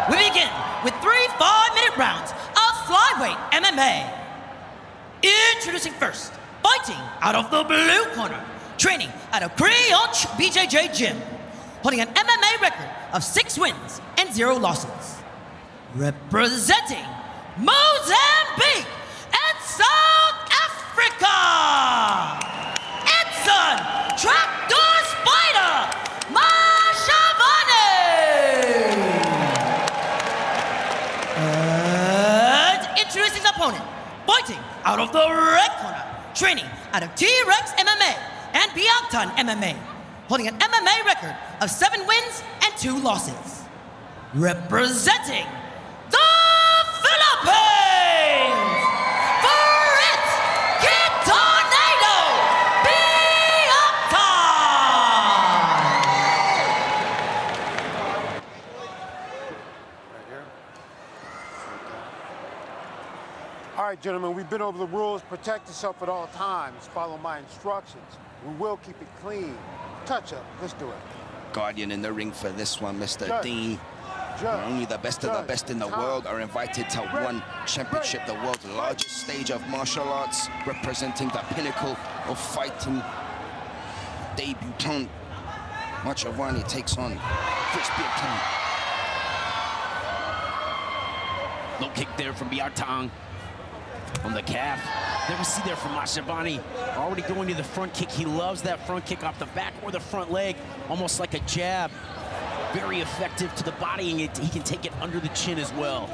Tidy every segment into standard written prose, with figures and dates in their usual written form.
We begin with 3 5-minute rounds of Flyweight MMA. Introducing first, fighting out of the blue corner, training out of Creonch BJJ Gym, holding an MMA record of 6 wins and 0 losses. Representing Mozambique and South Africa, Edson Trapdoor Spider Machavane. And introducing his opponent, fighting out of the red corner, training out of T-Rex MMA and Biagtan MMA, holding an MMA record of 7 wins and 2 losses. Representing the Philippines, Fritz Biagtan. All right, gentlemen, we've been over the rules. Protect yourself at all times. Follow my instructions. We will keep it clean. Touch up. Let's do it. Guardian in the ring for this one, Mr. Judge. Dean. Judge. Only the best of the best in the world are invited to One Championship, the world's largest stage of martial arts, representing the pinnacle of fighting. Debutant Machavane takes on Fritz Biagtan. Low kick there from Biagtan on the calf. There we see there from Machavane, already going to the front kick. He loves that front kick off the back or the front leg, almost like a jab. Very effective to the body, and he can take it under the chin as well.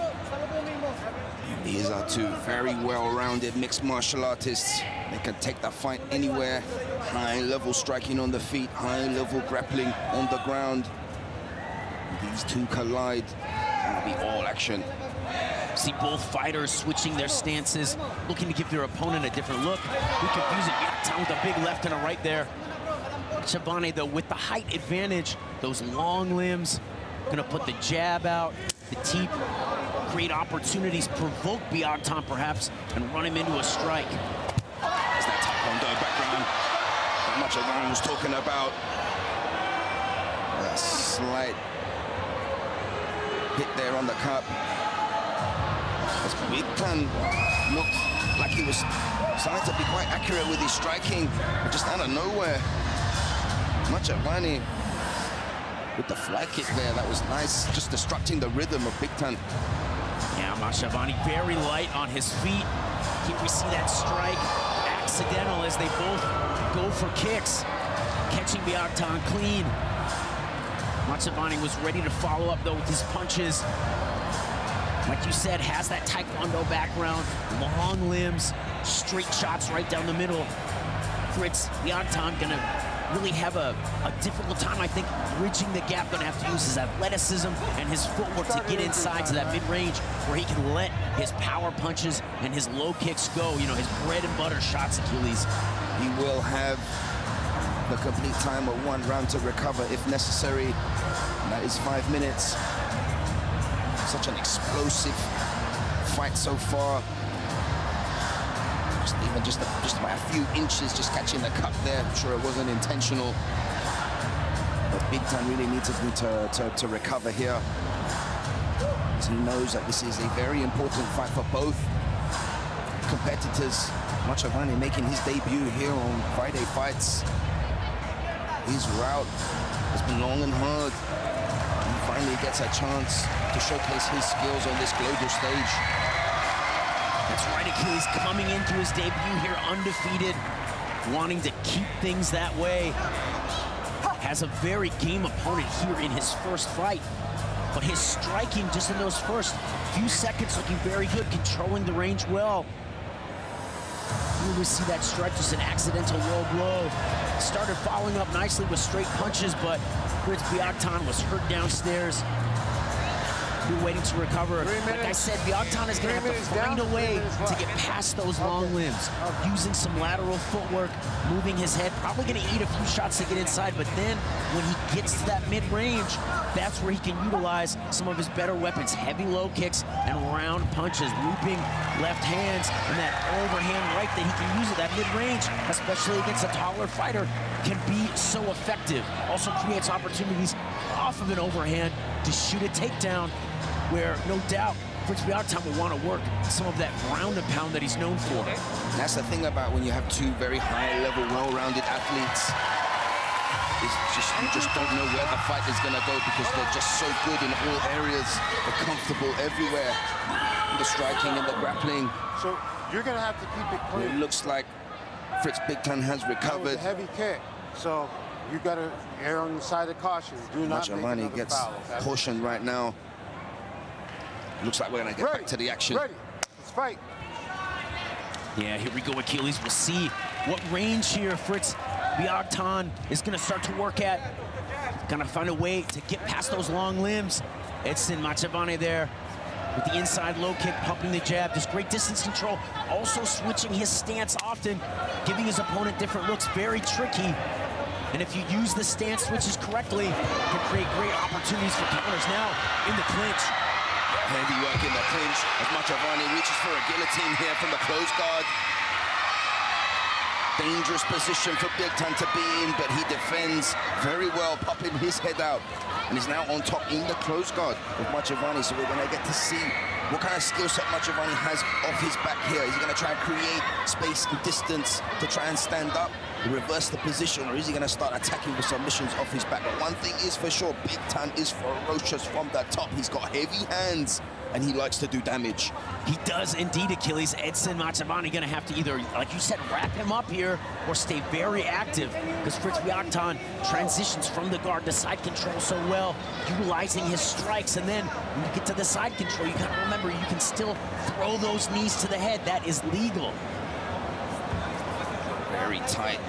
These are 2 very well-rounded mixed martial artists. They can take the fight anywhere. High-level striking on the feet, high-level grappling on the ground. These 2 collide. It'll be all action. See both fighters switching their stances, looking to give their opponent a different look. We confuse it. Biagtan with a big left and a right there. Machavane, though, with the height advantage, those long limbs, gonna put the jab out, the teep, create opportunities, provoke Biagtan perhaps, and run him into a strike. There's that taekwondo background that Machavane was talking about. A slight hit there on the cup. As Biagtan looked like he was starting to be quite accurate with his striking, but just out of nowhere. Machavane with the fly kick there, that was nice, just disrupting the rhythm of Biagtan. Yeah, Machavane very light on his feet. Here we see that strike, accidental as they both go for kicks, catching Biagtan clean. Machavane was ready to follow up though with his punches. Like you said, has that taekwondo background, long limbs, straight shots right down the middle. Fritz Biagtan gonna really have a difficult time, I think, bridging the gap. Gonna have to use his athleticism and his footwork to get inside to that mid-range where he can let his power punches and his low kicks go. You know, his bread and butter shots, Achilles. He will have the complete time of 1 round to recover if necessary. And that is 5 minutes. Such an explosive fight so far. Just about a few inches, just catching the cup there. I'm sure it wasn't intentional. But Biagtan really needs to recover here. As he knows that this is a very important fight for both competitors. Machavane making his debut here on Friday Fights. His route has been long and hard. He finally gets a chance to showcase his skills on this global stage. That's right, Achilles coming into his debut here undefeated, wanting to keep things that way. Has a very game opponent here in his first fight, but his striking just in those first few seconds looking very good, controlling the range well. Here we see that strike, just an accidental low blow. Started following up nicely with straight punches, but Fritz Biagtan was hurt downstairs. We're waiting to recover. Like I said, Biagtan is going to have to find a way to get past those long limbs, using some lateral footwork, moving his head, probably going to eat a few shots to get inside, but then when he gets to that mid-range, that's where he can utilize some of his better weapons, heavy low kicks and round punches, looping left hands, and that overhand right that he can use at that mid-range, especially against a taller fighter, can be so effective. Also creates opportunities off of an overhand to shoot a takedown. where no doubt Fritz Biagtan will want to work some of that ground and pound that he's known for. That's the thing about when you have two very high-level, well-rounded athletes. You just don't know where the fight is going to go because they're just so good in all areas. They're comfortable everywhere. In the striking and the grappling. So you're going to have to keep it clean. It looks like Fritz Biagtan has recovered. That was a heavy kick. So you got to err on the side of caution. Do not make another gets foul. Okay? cautioned right now. Looks like we're going to get back to the action. Ready. Let's fight. Yeah, here we go, Achilles. We'll see what range here Fritz Biagtan is going to start to work at. Gonna find a way to get past those long limbs. Edson Machavane there with the inside low kick, pumping the jab. Just great distance control. Also switching his stance often, giving his opponent different looks. Very tricky. And if you use the stance switches correctly, can create great opportunities for counters. Now in the clinch. Heavy work in the clinch as Machavane reaches for a guillotine here from the close guard. Dangerous position for Biagtan to be in, but he defends very well, popping his head out. And he's now on top in the close guard of Machavane, so we're going to get to see what kind of skill set Machavane has off his back here. Is he going to try and create space and distance to try and stand up, reverse the position, or is he going to start attacking with submissions off his back? But one thing is for sure, Biagtan is ferocious from the top. He's got heavy hands, and he likes to do damage. He does indeed, Achilles. Edson Machavane gonna have to either, like you said, wrap him up here or stay very active, because Fritz Biagtan transitions from the guard to side control so well, utilizing his strikes. And then when you get to the side control, you gotta remember you can still throw those knees to the head. That is legal. Very tight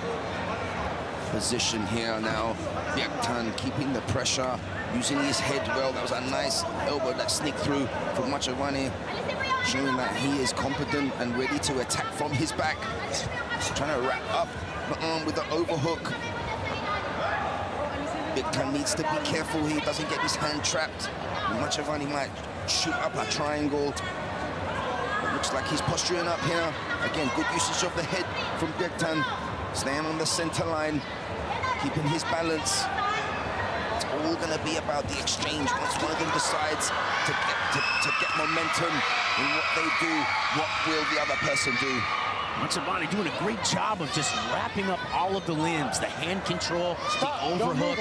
position here now. Biagtan keeping the pressure, using his head well. That was a nice elbow that sneaked through from Machavane, showing that he is competent and ready to attack from his back. Trying to wrap up the arm with the overhook. Biagtan needs to be careful he doesn't get his hand trapped. Machavane might shoot up a triangle. It looks like he's posturing up here. Again, good usage of the head from Biagtan. Staying on the center line, keeping his balance. It's all going to be about the exchange. Once one of them decides to get momentum in what they do, what will the other person do? Machavane doing a great job of just wrapping up all of the limbs, the hand control, the overhook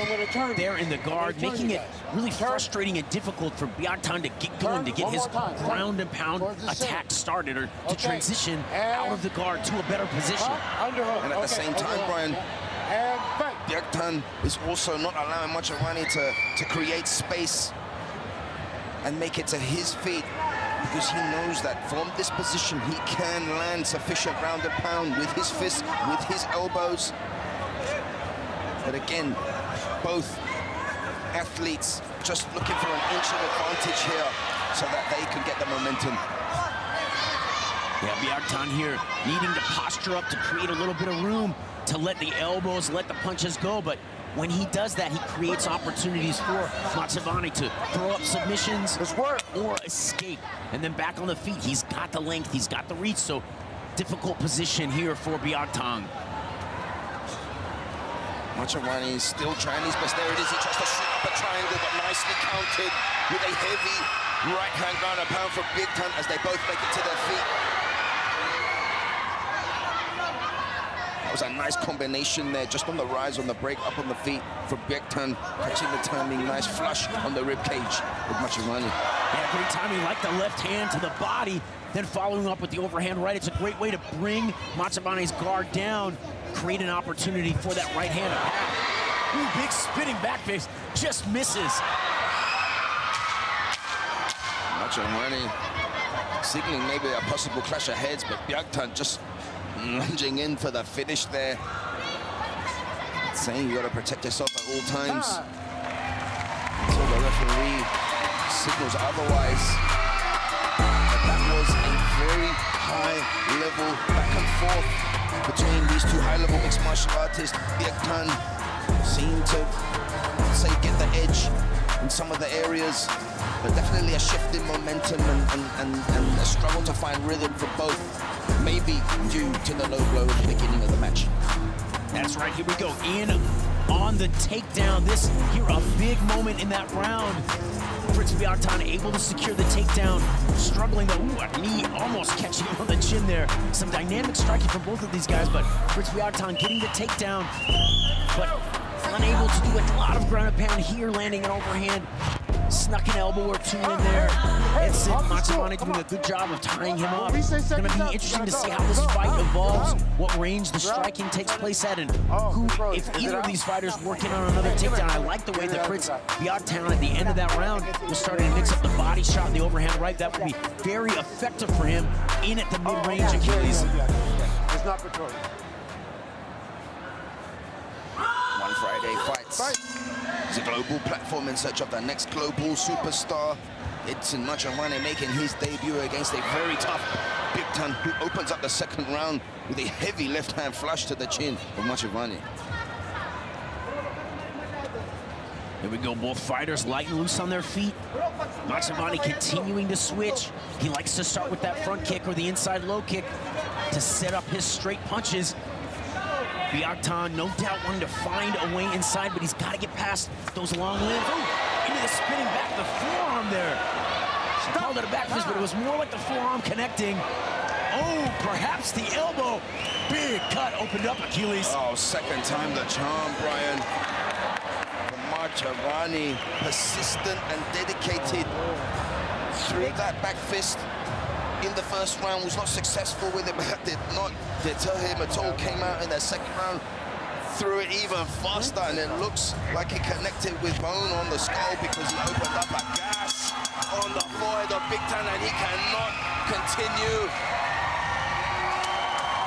there in the guard, making it really frustrating and difficult for Biagtan to get going, to get his ground and pound attack started, or to transition out of the guard to a better position. And at the same time, Brian, Biagtan is also not allowing Machavane to create space and make it to his feet, because he knows that from this position he can land sufficient ground and pound with his fists, with his elbows. But again, both athletes just looking for an inch of advantage here so that they can get the momentum. Yeah, Biagtan here needing to posture up to create a little bit of room to let the elbows, let the punches go. But when he does that, he creates opportunities for Machavane to throw up submissions or escape. And then back on the feet, he's got the length, he's got the reach, so difficult position here for Biagtan. Machavane is still trying his best. There it is, he tries to shoot up a triangle, but nicely countered with a heavy right-hand ground and pound from Biagtan as they both make it to their feet. That was a nice combination there, just on the rise, on the break, up on the feet for Biagtan, catching the timing, nice flush on the rib cage with Machavane. Yeah, great timing, like the left hand to the body, then following up with the overhand right. It's a great way to bring Machavane's guard down, create an opportunity for that right hand attack. Ooh, big spinning back face, just misses. Machavane signaling maybe a possible clash of heads, but Biagtan just lunging in for the finish there. Saying you got to protect yourself at all times until the referee signals otherwise. But that was a very high level back and forth between these two high-level mixed martial artists. Biagtan seemed to, say, get the edge in some of the areas, but definitely a shift in momentum and a struggle to find rhythm for both, maybe due to the low blow at the beginning of the match. That's right, here we go, in on the takedown. This here, a big moment in that round. Fritz Biagtan able to secure the takedown. Struggling though, ooh, a knee almost catching him on the chin there. Some dynamic striking from both of these guys, but Fritz Biagtan getting the takedown, but unable to do a lot of ground and pound here, landing an overhand. Snuck an elbow or two in there. Edson Machavane doing a good job of tying him up. It's going to be interesting to see how this fight evolves, what range the striking takes place at, and who, if either of these fighters working on another takedown. I like the way that Fritz Biagtan at the end of that round was starting to mix up the body shot and the overhand right. That would be very effective for him in at the mid-range Achilles. It's not Victoria. One Friday fights. It's a global platform in search of the next global superstar. Edson Machavane making his debut against a very tough Biagtan, who opens up the second round with a heavy left-hand flush to the chin of Machavane. Here we go, both fighters light and loose on their feet. Machavane continuing to switch. He likes to start with that front kick or the inside low kick to set up his straight punches. Biagtan, no doubt, wanting to find a way inside, but he's got to get past those long limbs. Ooh, into the spinning back, the forearm there. She called it a back fist, but it was more like the forearm connecting. Oh, perhaps the elbow. Big cut opened up Achilles. Oh, second time the charm, Brian. Machavane, persistent and dedicated. Threw that back fist in the first round, was not successful with it, but that did not deter him at all. Came out in the second round, threw it even faster, and it looks like he connected with bone on the skull because he opened up a gas on the forehead of Biagtan, and he cannot continue.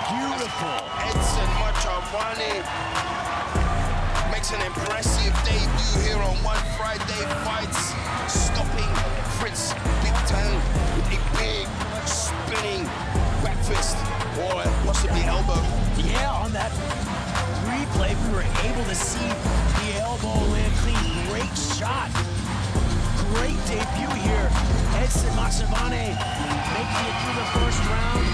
Beautiful. Edson Machavane makes an impressive debut here on One Friday Fights, stopping Fritz Biagtan with a big spinning back fist or possibly elbow. Yeah, on that replay, we were able to see the elbow land clean. Great shot. Great debut here. Edson Machavane making it through the first round,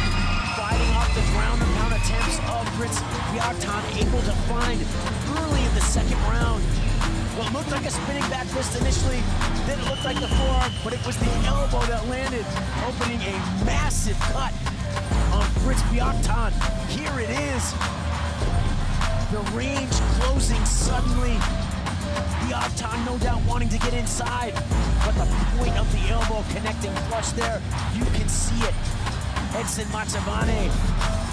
fighting off the ground and pound attempts of Fritz Biagtan, able to find early in the second round what looked like a spinning back fist initially, then it looked like the forearm, but it was the elbow that landed, opening a massive cut on Fritz Biagtan. Here it is. The range closing suddenly. Biagtan no doubt wanting to get inside, but the point of the elbow connecting flush there, you can see it. Edson Machavane,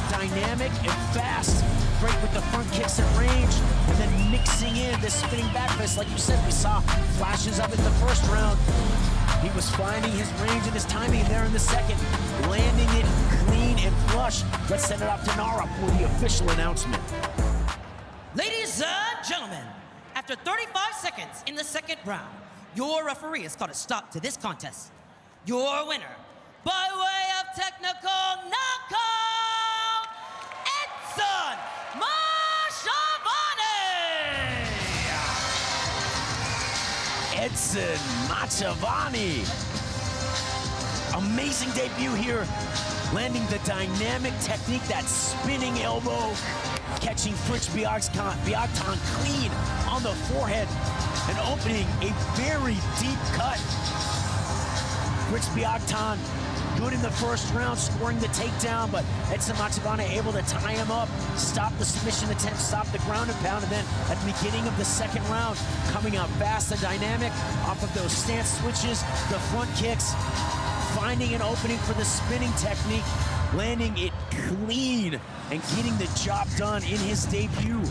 dynamic and fast, great with the front kicks at range, and then mixing in this spinning back fist. Like you said, we saw flashes of it the first round. He was finding his range and his timing there in the second, landing it clean and flush. Let's send it off to Nara for the official announcement. Ladies and gentlemen, after 35 seconds in the second round, your referee has called a stop to this contest. Your winner, by way of technical knockout, Edson Machavane! Edson Machavane. Amazing debut here, landing the dynamic technique, that spinning elbow, catching Fritz Biagtan clean on the forehead and opening a very deep cut. Fritz Biagtan good in the first round, scoring the takedown, but Edson Machavane able to tie him up, stop the submission attempt, stop the ground and pound, and then at the beginning of the second round, coming out fast and dynamic off of those stance switches, the front kicks, finding an opening for the spinning technique, landing it clean and getting the job done in his debut.